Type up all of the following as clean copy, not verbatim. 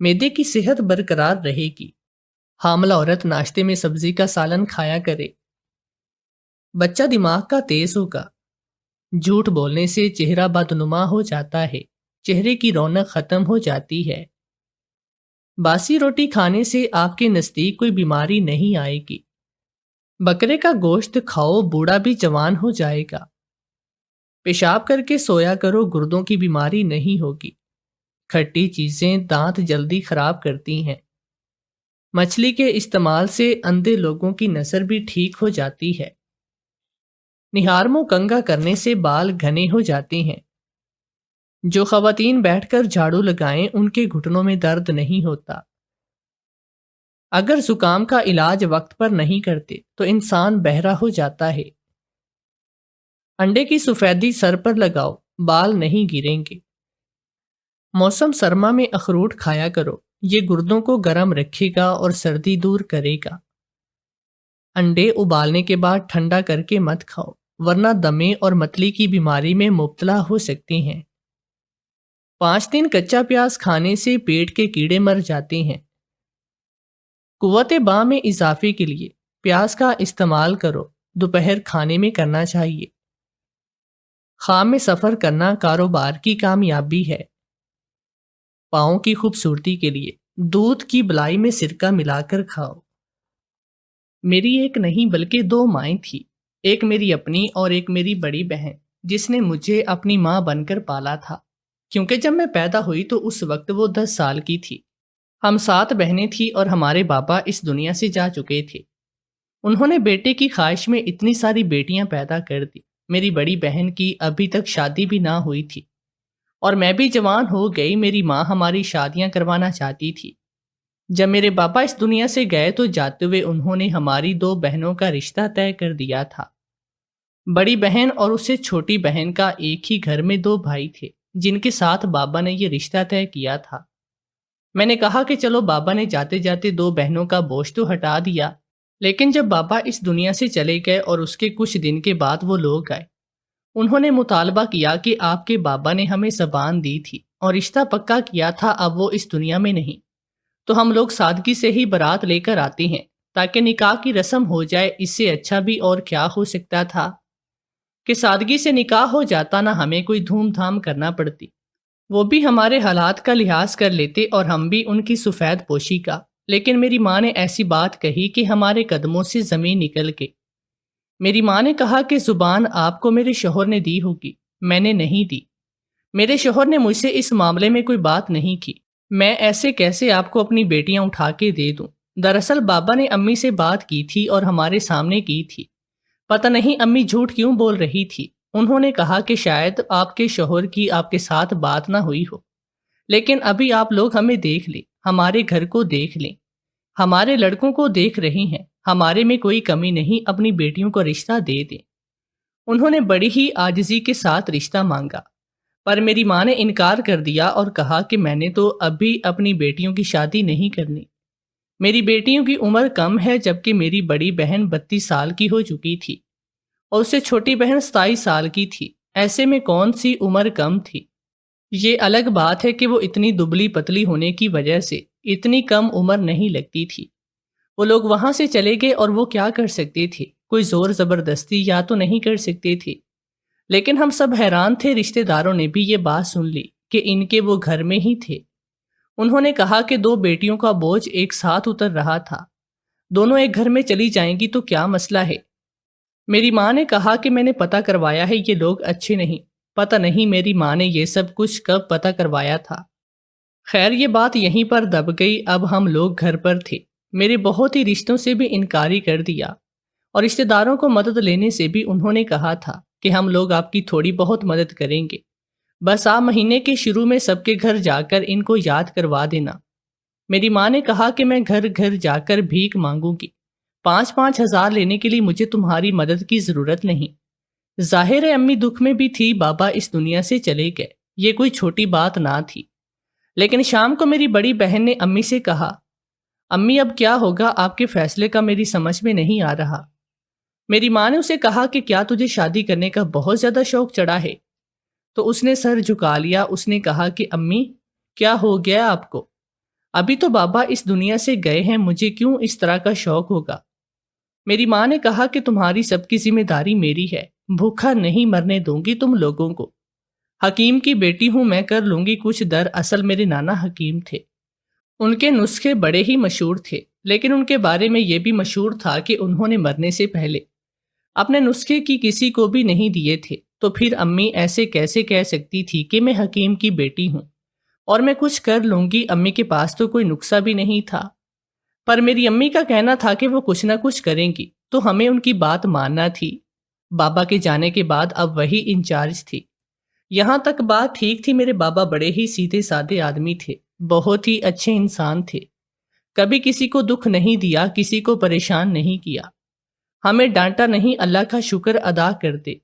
معدے کی صحت برقرار رہے گی۔ حاملہ عورت ناشتے میں سبزی کا سالن کھایا کرے۔ بچہ دماغ کا تیز ہوگا۔ جھوٹ بولنے سے چہرہ بدنما ہو جاتا ہے، چہرے کی رونق ختم ہو جاتی ہے۔ باسی روٹی کھانے سے آپ کے نزدیک کوئی بیماری نہیں آئے گی۔ بکرے کا گوشت کھاؤ، بوڑھا بھی جوان ہو جائے گا۔ پیشاب کر کے سویا کرو، گردوں کی بیماری نہیں ہوگی۔ کھٹی چیزیں دانت جلدی خراب کرتی ہیں۔ مچھلی کے استعمال سے اندھے لوگوں کی نظر بھی ٹھیک ہو جاتی ہے۔ نہار منہ کنگھا کرنے سے بال گھنے ہو جاتے ہیں۔ جو خواتین بیٹھ کر جھاڑو لگائیں ان کے گھٹنوں میں درد نہیں ہوتا۔ اگر زکام کا علاج وقت پر نہیں کرتے تو انسان بہرا ہو جاتا ہے۔ انڈے کی سفیدی سر پر لگاؤ، بال نہیں گریں گے۔ موسم سرما میں اخروٹ کھایا کرو، یہ گردوں کو گرم رکھے گا اور سردی دور کرے گا۔ انڈے ابالنے کے بعد ٹھنڈا کر کے مت کھاؤ، ورنہ دمے اور متلی کی بیماری میں مبتلا ہو سکتے ہیں۔ 5 دن کچا پیاز کھانے سے پیٹ کے کیڑے مر جاتے ہیں۔ قوت باں میں اضافے کے لیے پیاز کا استعمال کرو، دوپہر کھانے میں کرنا چاہیے۔ خام میں سفر کرنا کاروبار کی کامیابی ہے۔ پاؤں کی خوبصورتی کے لیے دودھ کی بلائی میں سرکہ ملا کر کھاؤ۔ میری ایک نہیں بلکہ 2 مائیں تھی، ایک میری اپنی اور ایک میری بڑی بہن، جس نے مجھے اپنی ماں بن کر پالا تھا، کیونکہ جب میں پیدا ہوئی تو اس وقت وہ 10 سال کی تھی۔ ہم 7 بہنیں تھیں اور ہمارے بابا اس دنیا سے جا چکے تھے۔ انہوں نے بیٹے کی خواہش میں اتنی ساری بیٹیاں پیدا کر دی۔ میری بڑی بہن کی ابھی تک شادی بھی نہ ہوئی تھی اور میں بھی جوان ہو گئی۔ میری ماں ہماری شادیاں کروانا چاہتی تھی۔ جب میرے بابا اس دنیا سے گئے تو جاتے ہوئے انہوں نے ہماری 2 بہنوں کا رشتہ طے کر دیا تھا۔ بڑی بہن اور اس سے چھوٹی بہن کا ایک ہی گھر میں 2 بھائی تھے جن کے ساتھ بابا نے یہ رشتہ طے کیا تھا۔ میں نے کہا کہ چلو، بابا نے جاتے جاتے 2 بہنوں کا بوجھ تو ہٹا دیا، لیکن جب بابا اس دنیا سے چلے گئے اور اس کے کچھ دن کے بعد وہ لوگ آئے، انہوں نے مطالبہ کیا کہ آپ کے بابا نے ہمیں زبان دی تھی اور رشتہ پکا کیا تھا، اب وہ اس دنیا میں نہیں، تو ہم لوگ سادگی سے ہی بارات لے کر آتے ہیں تاکہ نکاح کی رسم ہو جائے۔ اس سے اچھا بھی اور کیا ہو سکتا تھا کہ سادگی سے نکاح ہو جاتا، نہ ہمیں کوئی دھوم دھام کرنا پڑتی۔ وہ بھی ہمارے حالات کا لحاظ کر لیتے اور ہم بھی ان کی سفید پوشی کا۔ لیکن میری ماں نے ایسی بات کہی کہ ہمارے قدموں سے زمین نکل گئی۔ میری ماں نے کہا کہ زبان آپ کو میرے شوہر نے دی ہوگی، میں نے نہیں دی۔ میرے شوہر نے مجھ سے اس معاملے میں کوئی بات نہیں کی۔ میں ایسے کیسے آپ کو اپنی بیٹیاں اٹھا کے دے دوں؟ دراصل بابا نے امی سے بات کی تھی اور ہمارے سامنے کی تھی۔ پتہ نہیں امی جھوٹ کیوں بول رہی تھی۔ انہوں نے کہا کہ شاید آپ کے شوہر کی آپ کے ساتھ بات نہ ہوئی ہو، لیکن ابھی آپ لوگ ہمیں دیکھ لیں، ہمارے گھر کو دیکھ لیں، ہمارے لڑکوں کو دیکھ رہے ہیں، ہمارے میں کوئی کمی نہیں، اپنی بیٹیوں کو رشتہ دے دیں۔ انہوں نے بڑی ہی عاجزی کے ساتھ رشتہ مانگا، پر میری ماں نے انکار کر دیا اور کہا کہ میں نے تو ابھی اپنی بیٹیوں کی شادی نہیں کرنی۔ میری بیٹیوں کی عمر کم ہے، جبکہ میری بڑی بہن 32 سال کی ہو چکی تھی اور اس سے چھوٹی بہن 27 سال کی تھی۔ ایسے میں کون سی عمر کم تھی؟ یہ الگ بات ہے کہ وہ اتنی دبلی پتلی ہونے کی وجہ سے اتنی کم عمر نہیں لگتی تھی۔ وہ لوگ وہاں سے چلے گئے اور وہ کیا کر سکتے تھے؟ کوئی زور زبردستی یا تو نہیں کر سکتے تھے۔ لیکن ہم سب حیران تھے، رشتہ داروں نے بھی یہ بات سن لی کہ ان کے وہ گھر میں ہی تھے۔ انہوں نے کہا کہ 2 بیٹیوں کا بوجھ ایک ساتھ اتر رہا تھا، دونوں ایک گھر میں چلی جائیں گی تو کیا مسئلہ ہے؟ میری ماں نے کہا کہ میں نے پتہ کروایا ہے، یہ لوگ اچھے نہیں۔ پتہ نہیں میری ماں نے یہ سب کچھ کب پتہ کروایا تھا۔ خیر، یہ بات یہیں پر دب گئی۔ اب ہم لوگ گھر پر تھے۔ میرے بہت ہی رشتوں سے بھی انکاری کر دیا اور رشتہ داروں کو مدد لینے سے بھی انہوں نے کہا تھا کہ ہم لوگ آپ کی تھوڑی بہت مدد کریں گے، بس آپ مہینے کے شروع میں سب کے گھر جا کر ان کو یاد کروا دینا۔ میری ماں نے کہا کہ میں گھر گھر جا کر بھیک مانگوں گی، 5-5 ہزار لینے کے لیے مجھے تمہاری مدد کی ضرورت نہیں۔ ظاہر ہے امی دکھ میں بھی تھی، بابا اس دنیا سے چلے گئے، یہ کوئی چھوٹی بات نہ تھی۔ لیکن شام کو میری بڑی بہن نے امی سے کہا، امی اب کیا ہوگا؟ آپ کے فیصلے کا میری سمجھ میں نہیں آ رہا۔ میری ماں نے اسے کہا کہ کیا تجھے شادی کرنے کا بہت زیادہ شوق چڑھا ہے؟ تو اس نے سر جھکا لیا۔ اس نے کہا کہ امی کیا ہو گیا آپ کو؟ ابھی تو بابا اس دنیا سے گئے ہیں، مجھے کیوں اس طرح کا شوق ہوگا؟ میری ماں نے کہا کہ تمہاری سب کی ذمہ داری میری ہے، بھوکا نہیں مرنے دوں گی تم لوگوں کو۔ حکیم کی بیٹی ہوں میں، کر لوں گی کچھ۔ دراصل میرے نانا حکیم تھے، ان کے نسخے بڑے ہی مشہور تھے، لیکن ان کے بارے میں یہ بھی مشہور تھا کہ انہوں نے مرنے سے پہلے اپنے نسخے کی کسی کو بھی نہیں دیے تھے۔ تو پھر امی ایسے کیسے کہہ سکتی تھی کہ میں حکیم کی بیٹی ہوں اور میں کچھ کر لوں گی؟ امی کے پاس تو کوئی نسخہ بھی نہیں تھا، پر میری امی کا کہنا تھا کہ وہ کچھ نہ کچھ کریں گی، تو ہمیں ان کی بات ماننا تھی۔ بابا کے جانے کے بعد اب وہی انچارج تھی۔ یہاں تک بات ٹھیک تھی، میرے بابا بڑے ہی سیدھے سادے آدمی تھے، بہت ہی اچھے انسان تھے، کبھی کسی کو دکھ نہیں دیا، کسی کو پریشان نہیں کیا، ہمیں ڈانٹا نہیں، اللہ کا شکر ادا کرتے۔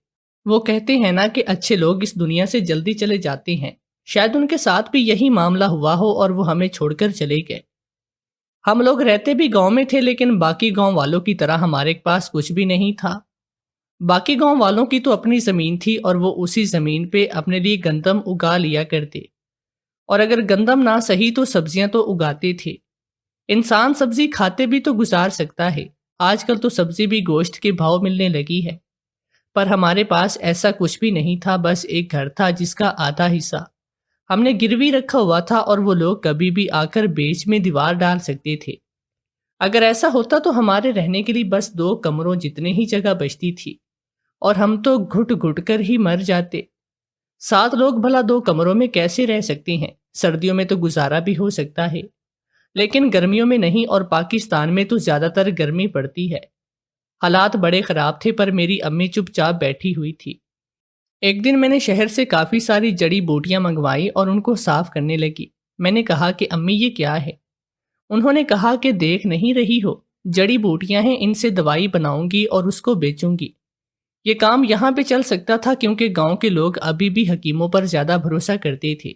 وہ کہتے ہیں نا کہ اچھے لوگ اس دنیا سے جلدی چلے جاتے ہیں، شاید ان کے ساتھ بھی یہی معاملہ ہوا ہو اور وہ ہمیں چھوڑ کر چلے گئے۔ ہم لوگ رہتے بھی گاؤں میں تھے، لیکن باقی گاؤں والوں کی طرح ہمارے پاس کچھ بھی نہیں تھا۔ باقی گاؤں والوں کی تو اپنی زمین تھی اور وہ اسی زمین پہ اپنے لیے گندم اگا لیا کرتے، اور اگر گندم نہ صحیح تو سبزیاں تو اگاتے تھے۔ انسان سبزی کھاتے بھی تو گزار سکتا ہے، آج کل تو سبزی بھی گوشت کے بھاؤ ملنے لگی ہے، پر ہمارے پاس ایسا کچھ بھی نہیں تھا، بس ایک گھر تھا جس کا آدھا حصہ ہم نے گروی رکھا ہوا تھا اور وہ لوگ کبھی بھی آ کر بیچ میں دیوار ڈال سکتے تھے۔ اگر ایسا ہوتا تو ہمارے رہنے کے لیے بس 2 کمروں جتنے ہی جگہ بچتی تھی، اور ہم تو گھٹ گھٹ کر ہی مر جاتے۔ 7 لوگ بھلا 2 کمروں میں کیسے رہ سکتے ہیں؟ سردیوں میں تو گزارا بھی ہو سکتا ہے، لیکن گرمیوں میں نہیں، اور پاکستان میں تو زیادہ تر گرمی پڑتی ہے۔ حالات بڑے خراب تھے، پر میری امی چپ چاپ بیٹھی ہوئی تھی۔ ایک دن میں نے شہر سے کافی ساری جڑی بوٹیاں منگوائی اور ان کو صاف کرنے لگی۔ میں نے کہا کہ امی یہ کیا ہے؟ انہوں نے کہا کہ دیکھ نہیں رہی ہو، جڑی بوٹیاں ہیں، ان سے دوائی بناؤں گی اور اس کو بیچوں گی۔ یہ کام یہاں پہ چل سکتا تھا کیونکہ گاؤں کے لوگ ابھی بھی حکیموں پر زیادہ بھروسہ کرتے تھے،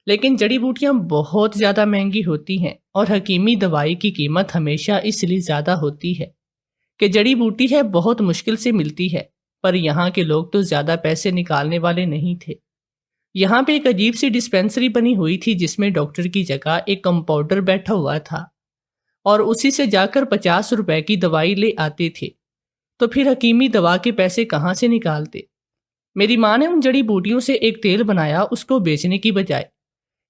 لیکن جڑی بوٹیاں بہت زیادہ مہنگی ہوتی ہیں، اور حکیمی دوائی کی قیمت ہمیشہ اس لیے زیادہ ہوتی ہے کہ جڑی بوٹی ہے بہت مشکل سے ملتی ہے، پر یہاں کے لوگ تو زیادہ پیسے نکالنے والے نہیں تھے۔ یہاں پہ ایک عجیب سی ڈسپینسری بنی ہوئی تھی جس میں ڈاکٹر کی جگہ ایک کمپاؤنڈر بیٹھا ہوا تھا، اور اسی سے جا کر 50 روپے کی دوائی لے آتے تھے۔ تو پھر حکیمی دوا کے پیسے کہاں سے نکالتے؟ میری ماں نے ان جڑی بوٹیوں سے ایک تیل بنایا، اس کو بیچنے کی بجائے۔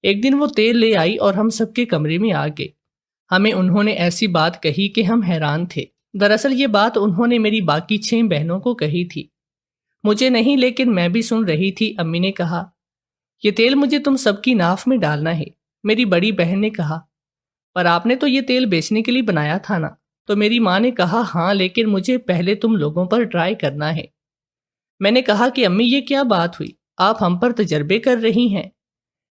ایک دن وہ تیل لے آئی اور ہم سب کے کمرے میں آ گئے۔ ہمیں انہوں نے ایسی بات کہی کہ ہم حیران تھے۔ دراصل یہ بات انہوں نے میری باقی 6 بہنوں کو کہی تھی، مجھے نہیں، لیکن میں بھی سن رہی تھی۔ امی نے کہا یہ تیل مجھے تم سب کی ناف میں ڈالنا ہے۔ میری بڑی بہن نے کہا پر آپ نے تو یہ تیل بیچنے کے لیے بنایا تھا نا؟ تو میری ماں نے کہا ہاں، لیکن مجھے پہلے تم لوگوں پر ٹرائی کرنا ہے۔ میں نے کہا کہ امی یہ کیا بات ہوئی، آپ ہم پر تجربے کر رہی ہیں؟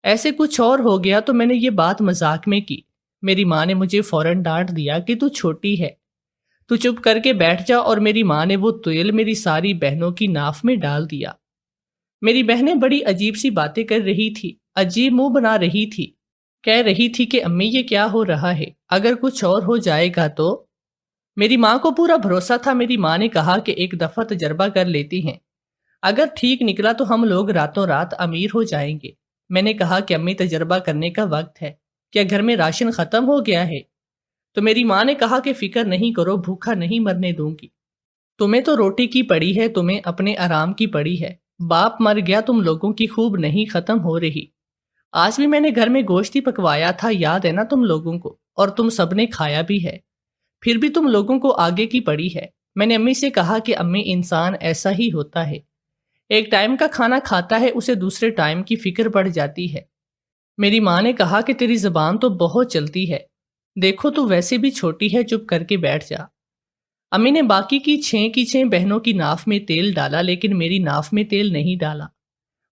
ایسے کچھ اور ہو گیا تو میں نے یہ بات مذاق میں کی۔ میری ماں نے مجھے فوراً ڈانٹ دیا کہ تو چھوٹی ہے، تو چپ کر کے بیٹھ جا، اور میری ماں نے وہ تیل میری ساری بہنوں کی ناف میں ڈال دیا۔ میری بہنیں بڑی عجیب سی باتیں کر رہی تھی، عجیب منہ بنا رہی تھی، کہہ رہی تھی کہ امی یہ کیا ہو رہا ہے، اگر کچھ اور ہو جائے گا تو؟ میری ماں کو پورا بھروسہ تھا۔ میری ماں نے کہا کہ ایک دفعہ تجربہ کر لیتی ہیں، اگر ٹھیک نکلا تو ہم لوگ راتوں رات امیر ہو جائیں گے۔ میں نے کہا کہ امی تجربہ کرنے کا وقت ہے، کیا گھر میں راشن ختم ہو گیا ہے؟ تو میری ماں نے کہا کہ فکر نہیں کرو، بھوکا نہیں مرنے دوں گی، تمہیں تو روٹی کی پڑی ہے، تمہیں اپنے آرام کی پڑی ہے، باپ مر گیا، تم لوگوں کی خوب نہیں ختم ہو رہی۔ آج بھی میں نے گھر میں گوشت ہی پکوایا تھا، یاد ہے نا تم لوگوں کو، اور تم سب نے کھایا بھی ہے، پھر بھی تم لوگوں کو آگے کی پڑی ہے۔ میں نے امی سے کہا کہ امی انسان ایسا ہی ہوتا ہے، ایک ٹائم کا کھانا کھاتا ہے، اسے دوسرے ٹائم کی فکر پڑ جاتی ہے۔ میری ماں نے کہا کہ تیری زبان تو بہت چلتی ہے، دیکھو تو ویسے بھی چھوٹی ہے، چپ کر کے بیٹھ جا۔ امی نے باقی کی 6 بہنوں کی ناف میں تیل ڈالا، لیکن میری ناف میں تیل نہیں ڈالا۔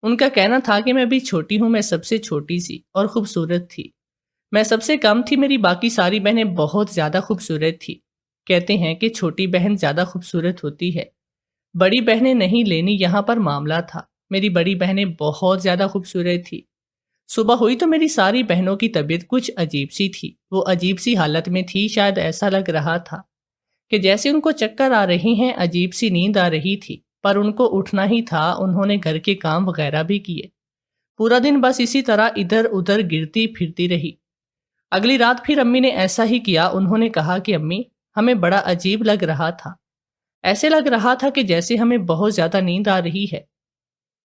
ان کا کہنا تھا کہ میں بھی چھوٹی ہوں، میں سب سے چھوٹی سی اور خوبصورت تھی، میں سب سے کم تھی، میری باقی ساری بہنیں بہت زیادہ خوبصورت تھی۔ کہتے ہیں کہ چھوٹی بہن زیادہ خوبصورت ہوتی ہے، بڑی بہنیں نہیں لینی، یہاں پر معاملہ تھا۔ میری بڑی بہنیں بہت زیادہ خوبصورت تھی۔ صبح ہوئی تو میری ساری بہنوں کی طبیعت کچھ عجیب سی تھی، وہ عجیب سی حالت میں تھی، شاید ایسا لگ رہا تھا کہ جیسے ان کو چکر آ رہی ہیں، عجیب سی نیند آ رہی تھی، پر ان کو اٹھنا ہی تھا۔ انہوں نے گھر کے کام وغیرہ بھی کیے، پورا دن بس اسی طرح ادھر ادھر گرتی پھرتی رہی۔ اگلی رات پھر امی نے ایسا ہی کیا۔ انہوں نے کہا کہ امی، ہمیں بڑا عجیب لگ رہا تھا، ایسے لگ رہا تھا کہ جیسے ہمیں بہت زیادہ نیند آ رہی ہے۔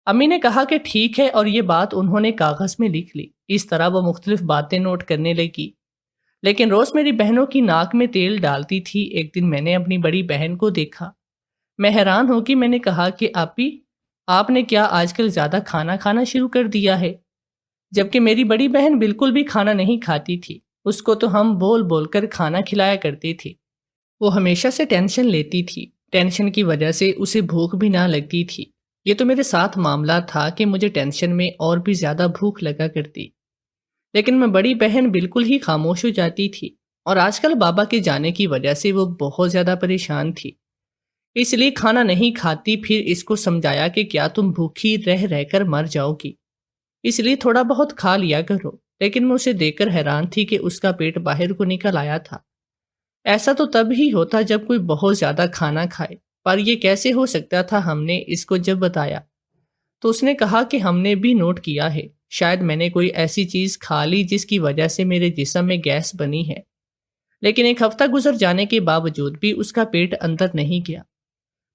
امی نے کہا کہ ٹھیک ہے، اور یہ بات انہوں نے کاغذ میں لکھ لی۔ اس طرح وہ مختلف باتیں نوٹ کرنے لگی، لیکن روز میری بہنوں کی ناک میں تیل ڈالتی تھی۔ ایک دن میں نے اپنی بڑی بہن کو دیکھا، میں حیران ہو کہ میں نے کہا کہ آپی، آپ نے کیا آج کل زیادہ کھانا کھانا شروع کر دیا ہے؟ جبکہ میری بڑی بہن بالکل بھی کھانا نہیں کھاتی تھی، اس کو تو ہم بول بول کر کھانا کھلایا کرتے تھے۔ وہ ہمیشہ سے ٹینشن لیتی تھی، ٹینشن کی وجہ سے اسے بھوک بھی نہ لگتی تھی۔ یہ تو میرے ساتھ معاملہ تھا کہ مجھے ٹینشن میں اور بھی زیادہ بھوک لگا کرتی، لیکن میں بڑی بہن بالکل ہی خاموش ہو جاتی تھی، اور آج کل بابا کے جانے کی وجہ سے وہ بہت زیادہ پریشان تھی، اس لیے کھانا نہیں کھاتی۔ پھر اس کو سمجھایا کہ کیا تم بھوکی رہ رہ کر مر جاؤ گی، اس لیے تھوڑا بہت کھا لیا کرو۔ لیکن میں اسے دیکھ کر حیران تھی کہ اس کا پیٹ باہر کو نکل آیا تھا۔ ایسا تو تب ہی ہوتا جب کوئی بہت زیادہ کھانا کھائے، پر یہ کیسے ہو سکتا تھا؟ ہم نے اس کو جب بتایا تو اس نے کہا کہ ہم نے بھی نوٹ کیا ہے، شاید میں نے کوئی ایسی چیز کھا لی جس کی وجہ سے میرے جسم میں گیس بنی ہے۔ لیکن ایک ہفتہ گزر جانے کے باوجود بھی اس کا پیٹ اندر نہیں گیا،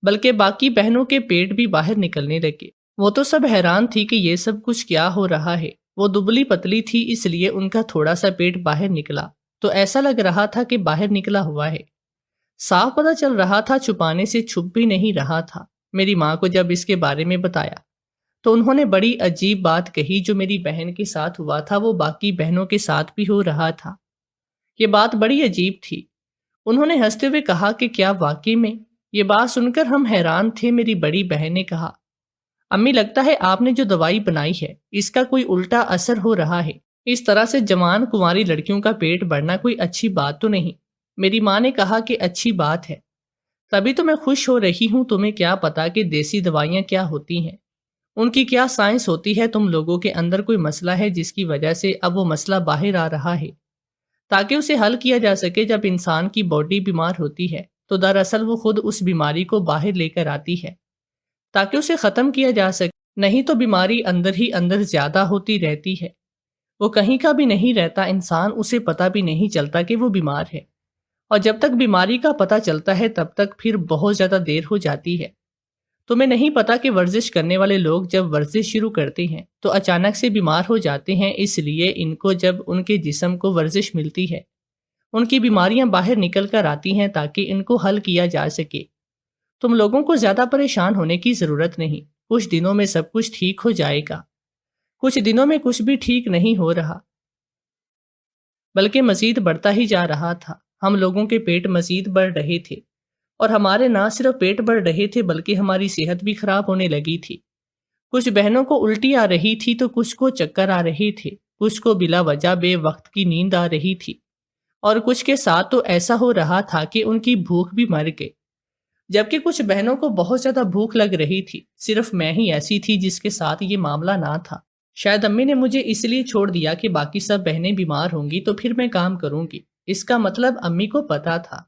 بلکہ باقی بہنوں کے پیٹ بھی باہر نکلنے لگے۔ وہ تو سب حیران تھی کہ یہ سب کچھ کیا ہو رہا ہے۔ وہ دبلی پتلی تھی، اس لیے ان کا تھوڑا سا پیٹ باہر نکلا تو ایسا لگ رہا تھا کہ باہر نکلا ہوا ہے۔ صاف پتہ چل رہا تھا، چھپانے سے چھپ بھی نہیں رہا تھا۔ میری ماں کو جب اس کے بارے میں بتایا تو انہوں نے بڑی عجیب بات کہی، جو میری بہن کے ساتھ ہوا تھا وہ باقی بہنوں کے ساتھ بھی ہو رہا تھا۔ یہ بات بڑی عجیب تھی۔ انہوں نے ہنستے ہوئے کہا کہ کیا واقعی میں؟ یہ بات سن کر ہم حیران تھے۔ میری بڑی بہن نے کہا، امی، لگتا ہے آپ نے جو دوائی بنائی ہے اس کا کوئی الٹا اثر ہو رہا ہے۔ اس طرح سے جوان کنواری لڑکیوں کا پیٹ بڑھنا کوئی اچھی بات تو نہیں۔ میری ماں نے کہا کہ اچھی بات ہے، تبھی تو میں خوش ہو رہی ہوں۔ تمہیں کیا پتا کہ دیسی دوائیاں کیا ہوتی ہیں، ان کی کیا سائنس ہوتی ہے۔ تم لوگوں کے اندر کوئی مسئلہ ہے جس کی وجہ سے اب وہ مسئلہ باہر آ رہا ہے، تاکہ اسے حل کیا جا سکے۔ جب انسان کی باڈی بیمار ہوتی ہے تو دراصل وہ خود اس بیماری کو باہر لے کر آتی ہے تاکہ اسے ختم کیا جا سکے، نہیں تو بیماری اندر ہی اندر زیادہ ہوتی رہتی ہے۔ وہ کہیں کا بھی نہیں رہتا، انسان اسے پتہ بھی نہیں چلتا کہ وہ بیمار ہے، اور جب تک بیماری کا پتہ چلتا ہے تب تک پھر بہت زیادہ دیر ہو جاتی ہے۔ تمہیں نہیں پتا کہ ورزش کرنے والے لوگ جب ورزش شروع کرتے ہیں تو اچانک سے بیمار ہو جاتے ہیں، اس لیے ان کو جب ان کے جسم کو ورزش ملتی ہے ان کی بیماریاں باہر نکل کر آتی ہیں تاکہ ان کو حل کیا جا سکے۔ تم لوگوں کو زیادہ پریشان ہونے کی ضرورت نہیں، کچھ دنوں میں سب کچھ ٹھیک ہو جائے گا۔ کچھ دنوں میں کچھ بھی ٹھیک نہیں ہو رہا، بلکہ مزید بڑھتا ہی جا رہا تھا۔ ہم لوگوں کے پیٹ مزید بڑھ رہے تھے، اور ہمارے نہ صرف پیٹ بڑھ رہے تھے بلکہ ہماری صحت بھی خراب ہونے لگی تھی۔ کچھ بہنوں کو الٹی آ رہی تھی تو کچھ کو چکر آ رہے تھے، کچھ کو بلا وجہ بے وقت کی نیند آ رہی تھی، اور کچھ کے ساتھ تو ایسا ہو رہا تھا کہ ان کی بھوک بھی مر گئی۔ جبکہ کچھ بہنوں کو بہت زیادہ بھوک لگ رہی تھی، صرف میں ہی ایسی تھی جس کے ساتھ یہ معاملہ نہ تھا۔ شاید امی نے مجھے اس لیے چھوڑ دیا کہ باقی سب بہنیں بیمار ہوں گی تو پھر میں کام کروں گی۔ اس کا مطلب امی کو پتا تھا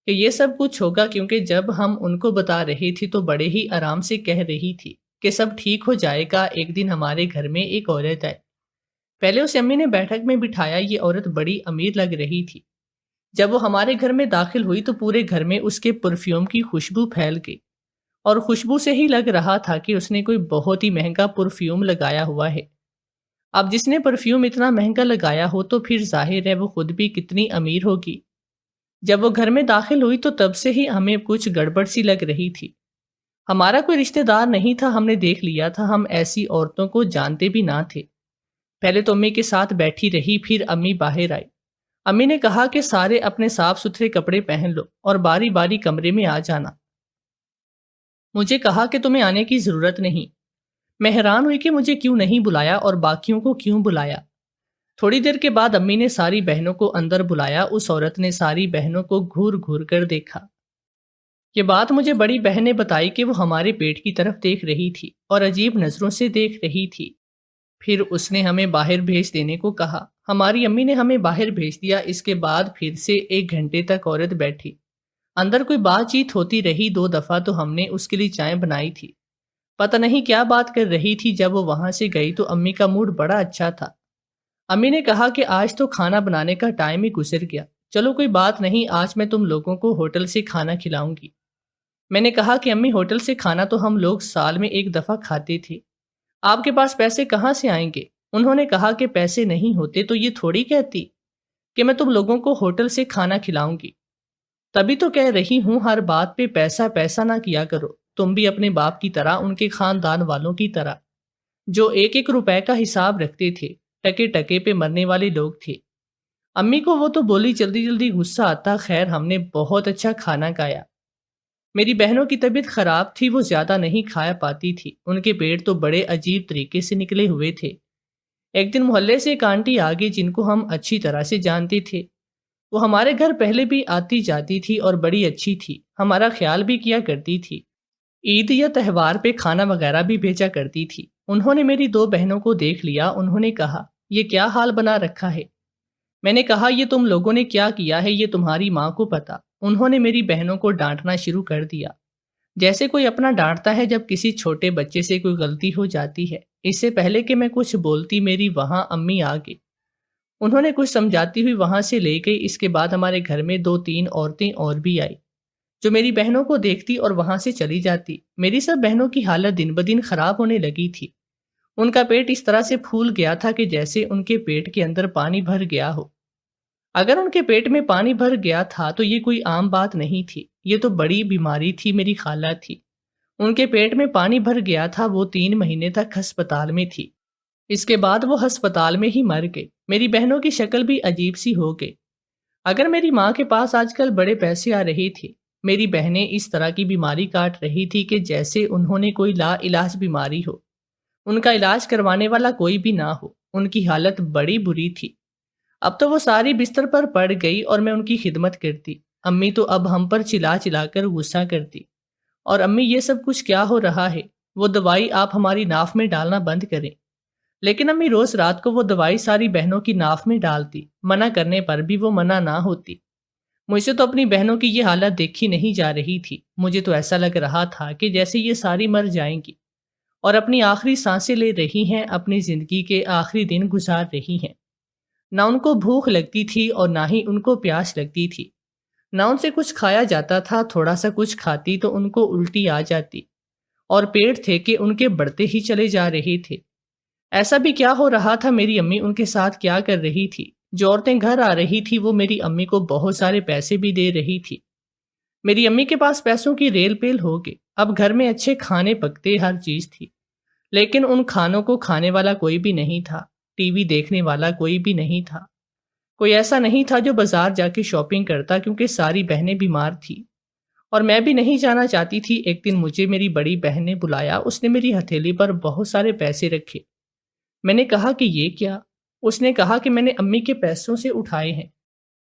کہ یہ سب کچھ ہوگا، کیونکہ جب ہم ان کو بتا رہی تھی تو بڑے ہی آرام سے کہہ رہی تھی کہ سب ٹھیک ہو جائے گا۔ ایک دن ہمارے گھر میں ایک عورت آئی، پہلے اسے امی نے بیٹھک میں بٹھایا۔ یہ عورت بڑی امیر لگ رہی تھی۔ جب وہ ہمارے گھر میں داخل ہوئی تو پورے گھر میں اس کے پرفیوم کی خوشبو پھیل گئی، اور خوشبو سے ہی لگ رہا تھا کہ اس نے کوئی بہت ہی مہنگا پرفیوم لگایا ہوا ہے۔ اب جس نے پرفیوم اتنا مہنگا لگایا ہو تو پھر ظاہر ہے وہ خود بھی کتنی امیر ہوگی۔ جب وہ گھر میں داخل ہوئی تو تب سے ہی ہمیں کچھ گڑبڑ سی لگ رہی تھی۔ ہمارا کوئی رشتہ دار نہیں تھا، ہم نے دیکھ لیا تھا، ہم ایسی عورتوں کو جانتے بھی نہ تھے۔ پہلے تو امی کے ساتھ بیٹھی رہی، پھر امی باہر آئی۔ امی نے کہا کہ سارے اپنے صاف ستھرے کپڑے پہن لو اور باری باری کمرے میں آ جانا۔ مجھے کہا کہ تمہیں آنے کی ضرورت نہیں۔ میں حیران ہوئی کہ مجھے کیوں نہیں بلایا اور باقیوں کو کیوں بلایا۔ تھوڑی دیر کے بعد امی نے ساری بہنوں کو اندر بلایا۔ اس عورت نے ساری بہنوں کو گھور گھور کر دیکھا۔ یہ بات مجھے بڑی بہن نے بتائی کہ وہ ہمارے پیٹ کی طرف دیکھ رہی تھی اور عجیب نظروں سے دیکھ رہی تھی۔ پھر اس نے ہمیں باہر بھیج دینے کو کہا۔ ہماری امی نے ہمیں باہر بھیج دیا۔ اس کے بعد پھر سے 1 گھنٹے تک عورت بیٹھی، اندر کوئی بات چیت ہوتی رہی۔ 2 دفعہ تو ہم نے اس کے لیے چائے بنائی تھی، پتہ نہیں کیا بات کر رہی تھی۔ جب وہ وہاں سے گئی تو امی کا موڈ بڑا اچھا تھا۔ امی نے کہا کہ آج تو کھانا بنانے کا ٹائم ہی گزر گیا، چلو کوئی بات نہیں، آج میں تم لوگوں کو ہوٹل سے کھانا کھلاؤں گی۔ میں نے کہا کہ امی ہوٹل سے کھانا تو ہم لوگ سال میں ایک دفعہ کھاتے تھے، آپ کے پاس پیسے کہاں سے آئیں گے؟ انہوں نے کہا کہ پیسے نہیں ہوتے تو یہ تھوڑی کہتی کہ میں تم لوگوں کو ہوٹل سے کھانا کھلاؤں گی۔ تبھی تو کہہ رہی ہوں ہر بات پہ پیسہ پیسہ نہ کیا کرو، تم بھی اپنے باپ کی طرح، ان کے خاندان والوں کی طرح جو ایک ایک روپے کا حساب رکھتے تھے، ٹکے ٹکے پہ مرنے والے لوگ تھے۔ امی کو وہ تو بولی جلدی جلدی غصہ آتا، خیر ہم نے بہت اچھا کھانا کھایا۔ میری بہنوں کی طبیعت خراب تھی، وہ زیادہ نہیں کھایا پاتی تھی، ان کے پیٹ تو بڑے عجیب طریقے سے نکلے ہوئے تھے۔ ایک دن محلے سے ایک آنٹی آ گئی جن کو ہم اچھی طرح سے جانتے تھے، وہ ہمارے گھر پہلے بھی آتی جاتی تھی اور بڑی اچھی تھی، ہمارا خیال بھی کیا کرتی تھی، عید یا تہوار پہ کھانا وغیرہ بھی بھیجا کرتی تھی۔ انہوں نے میری دو بہنوں کو دیکھ لیا، انہوں نے کہا یہ کیا حال بنا رکھا ہے؟ میں نے کہا یہ تم لوگوں نے کیا کیا ہے یہ تمہاری ماں کو پتا۔ انہوں نے میری بہنوں کو ڈانٹنا شروع کر دیا، جیسے کوئی اپنا ڈانٹتا ہے جب کسی چھوٹے بچے سے کوئی غلطی ہو جاتی ہے۔ اس سے پہلے کہ میں کچھ بولتی میری وہاں امی آ گئی، انہوں نے کچھ سمجھاتی ہوئی وہاں سے لے گئی۔ اس کے بعد ہمارے گھر میں دو تین عورتیں اور بھی آئی جو میری بہنوں کو دیکھتی اور وہاں سے چلی جاتی۔ میری سب بہنوں کی حالت دن بدن خراب ہونے لگی تھی، ان کا پیٹ اس طرح سے پھول گیا تھا کہ جیسے ان کے پیٹ کے اندر پانی بھر گیا ہو۔ اگر ان کے پیٹ میں پانی بھر گیا تھا تو یہ کوئی عام بات نہیں تھی، یہ تو بڑی بیماری تھی۔ میری خالہ تھی، ان کے پیٹ میں پانی بھر گیا تھا، وہ 3 مہینے تک ہسپتال میں تھی، اس کے بعد وہ ہسپتال میں ہی مر گئے۔ میری بہنوں کی شکل بھی عجیب سی ہو گئی۔ اگر میری ماں کے پاس آج کل بڑے پیسے آ رہے تھے، میری بہنیں اس طرح کی بیماری کاٹ رہی تھی کہ جیسے انہوں نے کوئی لا علاج بیماری ہو، ان کا علاج کروانے والا کوئی بھی نہ ہو۔ ان کی حالت بڑی بری تھی۔ اب تو وہ ساری بستر پر پڑ گئی اور میں ان کی خدمت کرتی۔ امی تو اب ہم پر چلا چلا کر غصہ کرتی، اور امی یہ سب کچھ کیا ہو رہا ہے؟ وہ دوائی آپ ہماری ناف میں ڈالنا بند کریں۔ لیکن امی روز رات کو وہ دوائی ساری بہنوں کی ناف میں ڈالتی، منع کرنے پر بھی وہ منع نہ ہوتی۔ مجھ سے تو اپنی بہنوں کی یہ حالت دیکھی نہیں جا رہی تھی، مجھے تو ایسا لگ رہا تھا کہ جیسے یہ ساری مر جائیں گی اور اپنی آخری سانسیں لے رہی ہیں، اپنی زندگی کے آخری دن گزار رہی ہیں۔ نہ ان کو بھوک لگتی تھی اور نہ ہی ان کو پیاس لگتی تھی، نہ ان سے کچھ کھایا جاتا تھا، تھوڑا سا کچھ کھاتی تو ان کو الٹی آ جاتی، اور پیٹ تھے کہ ان کے بڑھتے ہی چلے جا رہے تھے۔ ایسا بھی کیا ہو رہا تھا؟ میری امی ان کے ساتھ کیا کر رہی تھی؟ جو عورتیں گھر آ رہی تھی وہ میری امی کو بہت سارے پیسے بھی دے رہی تھی۔ میری امی کے پاس پیسوں کی ریل پیل ہو گئی، اب گھر میں اچھے کھانے پکتے، ہر چیز تھی، لیکن ان کھانوں کو کھانے والا کوئی بھی نہیں تھا، ٹی وی دیکھنے والا کوئی بھی نہیں تھا، کوئی ایسا نہیں تھا جو بازار جا کے شاپنگ کرتا، کیونکہ ساری بہنیں بیمار تھی اور میں بھی نہیں جانا چاہتی تھی۔ ایک دن مجھے میری بڑی بہن نے بلایا، اس نے میری ہتھیلی پر بہت سارے پیسے رکھے۔ میں نے کہا کہ یہ کیا؟ اس نے کہا کہ میں نے امی کے پیسوں سے اٹھائے ہیں،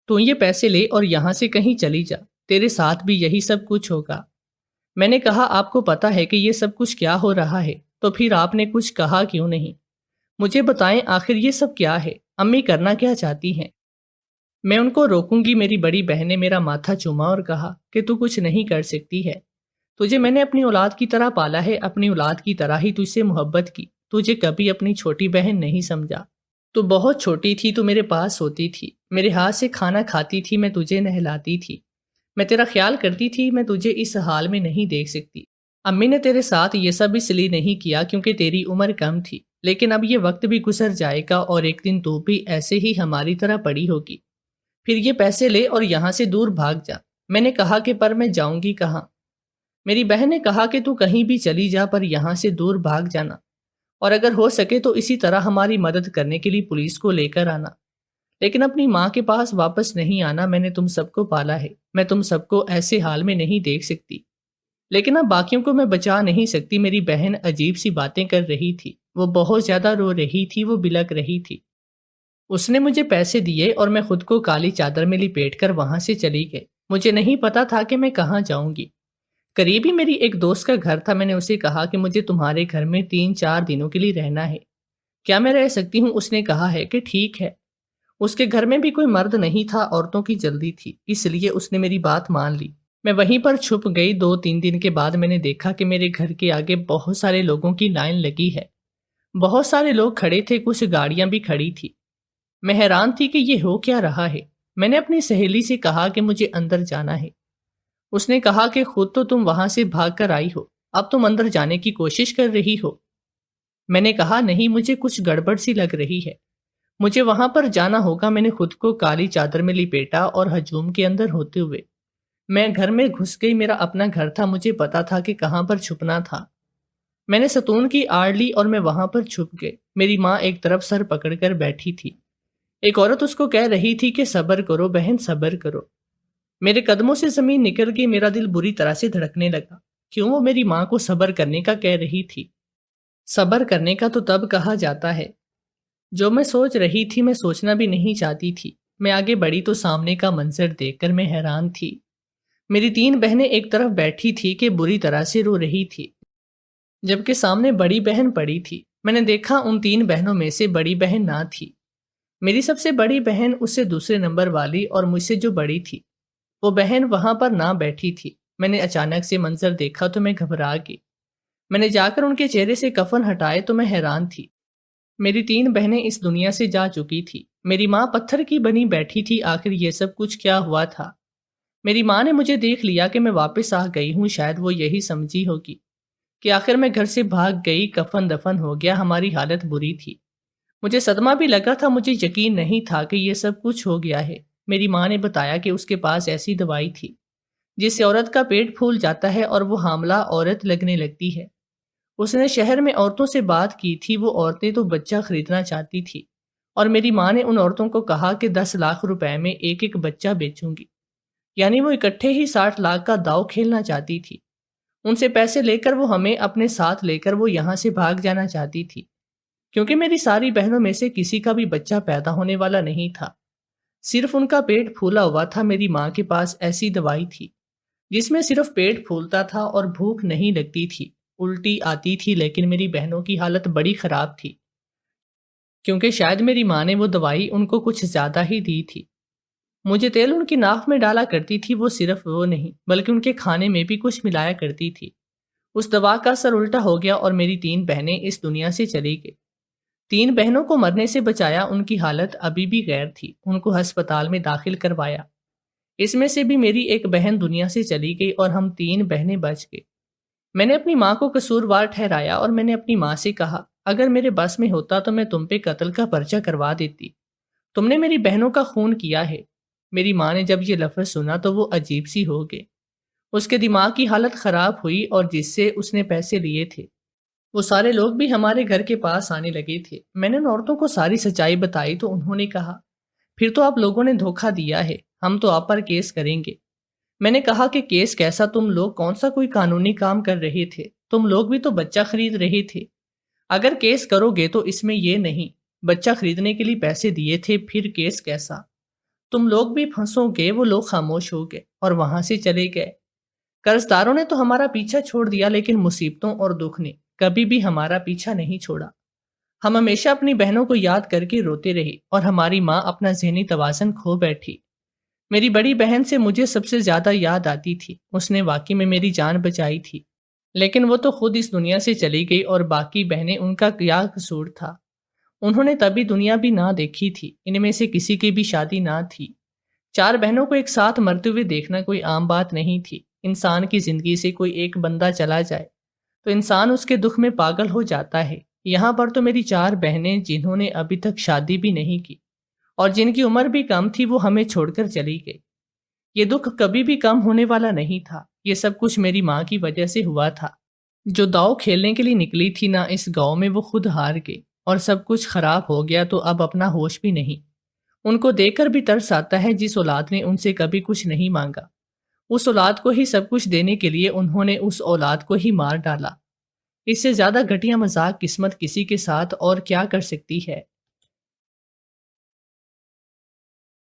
تو یہ پیسے لے اور یہاں سے کہیں چلی جا، تیرے ساتھ بھی یہی سب کچھ ہوگا۔ میں نے کہا آپ کو پتا ہے کہ یہ سب کچھ کیا ہو رہا ہے، تو پھر آپ نے کچھ کہا کیوں نہیں؟ مجھے بتائیں آخر یہ سب کیا ہے؟ امی کرنا کیا چاہتی ہیں؟ میں ان کو روکوں گی؟ میری بڑی بہن نے میرا ماتھا چوما اور کہا کہ تو کچھ نہیں کر سکتی ہے، تجھے میں نے اپنی اولاد کی طرح پالا ہے، اپنی اولاد کی طرح ہی تجھ سے محبت کی، تجھے کبھی اپنی چھوٹی بہن نہیں سمجھا۔ تو بہت چھوٹی تھی، تو میرے پاس ہوتی تھی، میرے ہاتھ سے کھانا کھاتی تھی، میں تجھے نہلاتی تھی، میں تیرا خیال کرتی تھی، میں تجھے اس حال میں نہیں دیکھ سکتی۔ امی نے تیرے ساتھ یہ سب اس لیے نہیں کیا کیونکہ تیری عمر کم تھی، لیکن اب یہ وقت بھی گزر جائے گا اور ایک دن تو بھی ایسے ہی ہماری طرح پڑی ہوگی، پھر یہ پیسے لے اور یہاں سے دور بھاگ جا۔ میں نے کہا کہ پر میں جاؤں گی کہاں؟ میری بہن نے کہا کہ تو کہیں بھی چلی جا پر یہاں سے دور بھاگ جانا، اور اگر ہو سکے تو اسی طرح ہماری مدد کرنے کے لیے پولیس کو لے کر آنا، لیکن اپنی ماں کے پاس واپس نہیں آنا۔ میں نے تم سب کو پالا ہے، میں تم سب کو ایسے حال میں نہیں دیکھ سکتی، لیکن اب باقیوں کو میں بچا نہیں سکتی۔ میری بہن عجیب سی باتیں کر رہی تھی، وہ بہت زیادہ رو رہی تھی، وہ بلک رہی تھی۔ اس نے مجھے پیسے دیے اور میں خود کو کالی چادر میں لپیٹ کر وہاں سے چلی گئی۔ مجھے نہیں پتا تھا کہ میں کہاں جاؤں گی۔ قریب ہی میری ایک دوست کا گھر تھا، میں نے اسے کہا کہ مجھے تمہارے گھر میں 3-4 دنوں کے لیے رہنا ہے، کیا میں رہ سکتی ہوں؟ اس نے کہا ہے کہ ٹھیک ہے۔ اس کے گھر میں بھی کوئی مرد نہیں تھا، عورتوں کی جلدی تھی، اس لیے اس نے میری بات مان لی۔ میں وہیں پر چھپ گئی۔ 2-3 دن کے بعد میں نے دیکھا کہ میرے گھر کے آگے بہت سارے لوگوں کی لائن لگی ہے، بہت سارے لوگ کھڑے تھے، کچھ گاڑیاں بھی کھڑی تھی۔ میں حیران تھی کہ یہ ہو کیا رہا ہے۔ میں نے اپنی سہیلی سے کہا کہ مجھے اندر جانا ہے۔ اس نے کہا کہ خود تو تم وہاں سے بھاگ کر آئی ہو، اب تم اندر جانے کی کوشش کر رہی ہو۔ میں نے کہا نہیں، مجھے کچھ گڑبڑ سی لگ رہی ہے، مجھے وہاں پر جانا ہوگا۔ میں نے خود کو کالی چادر میں لپیٹا اور ہجوم کے اندر ہوتے ہوئے میں گھر میں گھس گئی۔ میرا اپنا گھر تھا، مجھے پتا تھا کہ کہاں پر چھپنا تھا۔ میں نے ستون کی آڑ لی اور میں وہاں پر چھپ گئی۔ میری ماں ایک طرف سر پکڑ کر بیٹھی تھی، ایک عورت اس کو کہہ رہی تھی کہ صبر کرو بہن، صبر کرو۔ میرے قدموں سے زمین نکل گئی، میرا دل بری طرح سے دھڑکنے لگا۔ کیوں وہ میری ماں کو صبر کرنے کا کہہ رہی تھی؟ صبر کرنے کا تو تب کہا جاتا ہے جو میں سوچ رہی تھی میں سوچنا بھی نہیں چاہتی تھی۔ میں آگے بڑھی تو سامنے کا منظر دیکھ کر میں حیران تھی۔ میری 3 بہنیں ایک طرف بیٹھی تھی کہ بری طرح سے رو رہی تھی، جبکہ سامنے بڑی بہن پڑی تھی۔ میں نے دیکھا ان 3 بہنوں میں سے بڑی بہن نہ تھی۔ میری سب سے بڑی بہن، اس سے دوسرے نمبر والی اور مجھ سے جو بڑی تھی، وہ بہن وہاں پر نہ بیٹھی تھی۔ میں نے اچانک سے منظر دیکھا تو میں گھبرا گئی۔ میں نے جا کر ان کے چہرے سے کفن ہٹائے تو میں حیران تھی۔ میری 3 بہنیں اس دنیا سے جا چکی تھی، میری ماں پتھر کی بنی بیٹھی تھی۔ آخر یہ سب کچھ کیا ہوا تھا؟ میری ماں نے مجھے دیکھ لیا کہ میں واپس آ گئی ہوں، شاید وہ یہی سمجھی ہوگی کہ آخر میں گھر سے بھاگ گئی، کفن دفن ہو گیا۔ ہماری حالت بری تھی، مجھے صدمہ بھی لگا تھا، مجھے یقین نہیں تھا کہ یہ سب کچھ ہو گیا ہے۔ میری ماں نے بتایا کہ اس کے پاس ایسی دوائی تھی جس سے عورت کا پیٹ پھول جاتا ہے اور وہ حاملہ عورت لگنے لگتی ہے۔ اس نے شہر میں عورتوں سے بات کی تھی، وہ عورتیں تو بچہ خریدنا چاہتی تھی، اور میری ماں نے ان عورتوں کو کہا کہ 10 لاکھ روپے میں ایک ایک بچہ بیچوں گی، یعنی وہ اکٹھے ہی 60 لاکھ کا داؤ کھیلنا چاہتی تھی۔ ان سے پیسے لے کر وہ ہمیں اپنے ساتھ لے کر وہ یہاں سے بھاگ جانا چاہتی تھی، کیونکہ میری ساری بہنوں میں سے کسی کا بھی بچہ پیدا ہونے والا نہیں تھا، صرف ان کا پیٹ پھولا ہوا تھا۔ میری ماں کے پاس ایسی دوائی تھی جس میں صرف پیٹ پھولتا تھا اور بھوک نہیں لگتی تھی، الٹی آتی تھی، لیکن میری بہنوں کی حالت بڑی خراب تھی، کیونکہ شاید میری ماں نے وہ دوائی ان کو کچھ زیادہ ہی دی تھی۔ مجھے تیل ان کی ناک میں ڈالا کرتی تھی، وہ صرف وہ نہیں بلکہ ان کے کھانے میں بھی کچھ ملایا کرتی تھی۔ اس دوا کا اثر الٹا ہو گیا اور میری 3 بہنیں اس دنیا سے چلی گئی۔ 3 بہنوں کو مرنے سے بچایا، ان کی حالت ابھی بھی غیر تھی، ان کو ہسپتال میں داخل کروایا۔ اس میں سے بھی میری ایک بہن دنیا سے چلی گئی اور ہم 3 بہنیں بچ گئے۔ میں نے اپنی ماں کو قصوروار ٹھہرایا اور میں نے اپنی ماں سے کہا اگر میرے بس میں ہوتا تو میں تم پہ قتل کا پرچہ کروا دیتی، تم نے میری بہنوں کا خون کیا ہے۔ میری ماں نے جب یہ لفظ سنا تو وہ عجیب سی ہو گئے، اس کے دماغ کی حالت خراب ہوئی اور جس سے اس نے پیسے لیے تھے وہ سارے لوگ بھی ہمارے گھر کے پاس آنے لگے تھے۔ میں نے ان عورتوں کو ساری سچائی بتائی تو انہوں نے کہا پھر تو آپ لوگوں نے دھوکہ دیا ہے، ہم تو آپ پر کیس کریں گے۔ میں نے کہا کہ کیس کیسا؟ تم لوگ کون سا کوئی قانونی کام کر رہے تھے؟ تم لوگ بھی تو بچہ خرید رہے تھے، اگر کیس کرو گے تو اس میں یہ نہیں بچہ خریدنے کے لیے پیسے دیے تھے، پھر کیس کیسا؟ تم لوگ بھی پھنسو گے۔ وہ لوگ خاموش ہو گئے اور وہاں سے چلے گئے۔ قرضداروں نے تو ہمارا پیچھا چھوڑ دیا، لیکن مصیبتوں اور دکھ نے کبھی بھی ہمارا پیچھا نہیں چھوڑا۔ ہم ہمیشہ اپنی بہنوں کو یاد کر کے روتے رہے اور ہماری ماں اپنا ذہنی توازن کھو بیٹھی۔ میری بڑی بہن سے مجھے سب سے زیادہ یاد آتی تھی، اس نے واقعی میں میری جان بچائی تھی، لیکن وہ تو خود اس دنیا سے چلی گئی اور باقی بہنیں، ان کا کیا قصور تھا؟ انہوں نے تبھی دنیا بھی نہ دیکھی تھی، ان میں سے کسی کی بھی شادی نہ تھی۔ 4 بہنوں کو ایک ساتھ مرتے ہوئے دیکھنا کوئی عام بات نہیں تھی۔ انسان کی زندگی سے کوئی ایک بندہ چلا جائے تو انسان اس کے دکھ میں پاگل ہو جاتا ہے۔ یہاں پر تو میری 4 بہنیں جنہوں نے ابھی تک شادی بھی نہیں کی اور جن کی عمر بھی کم تھی، وہ ہمیں چھوڑ کر چلی گئی۔ یہ دکھ کبھی بھی کم ہونے والا نہیں تھا۔ یہ سب کچھ میری ماں کی وجہ سے ہوا تھا، جو داؤ کھیلنے کے لیے نکلی تھی نا اس گاؤں میں، وہ خود ہار گئی اور سب کچھ خراب ہو گیا تو اب اپنا ہوش بھی نہیں۔ ان کو دیکھ کر بھی ترس آتا ہے، جس اولاد نے ان سے کبھی کچھ نہیں مانگا، اس اولاد کو ہی سب کچھ دینے کے لیے انہوں نے اس اولاد کو ہی مار ڈالا۔ اس سے زیادہ گھٹیا مذاق قسمت کسی کے ساتھ اور کیا کر سکتی ہے؟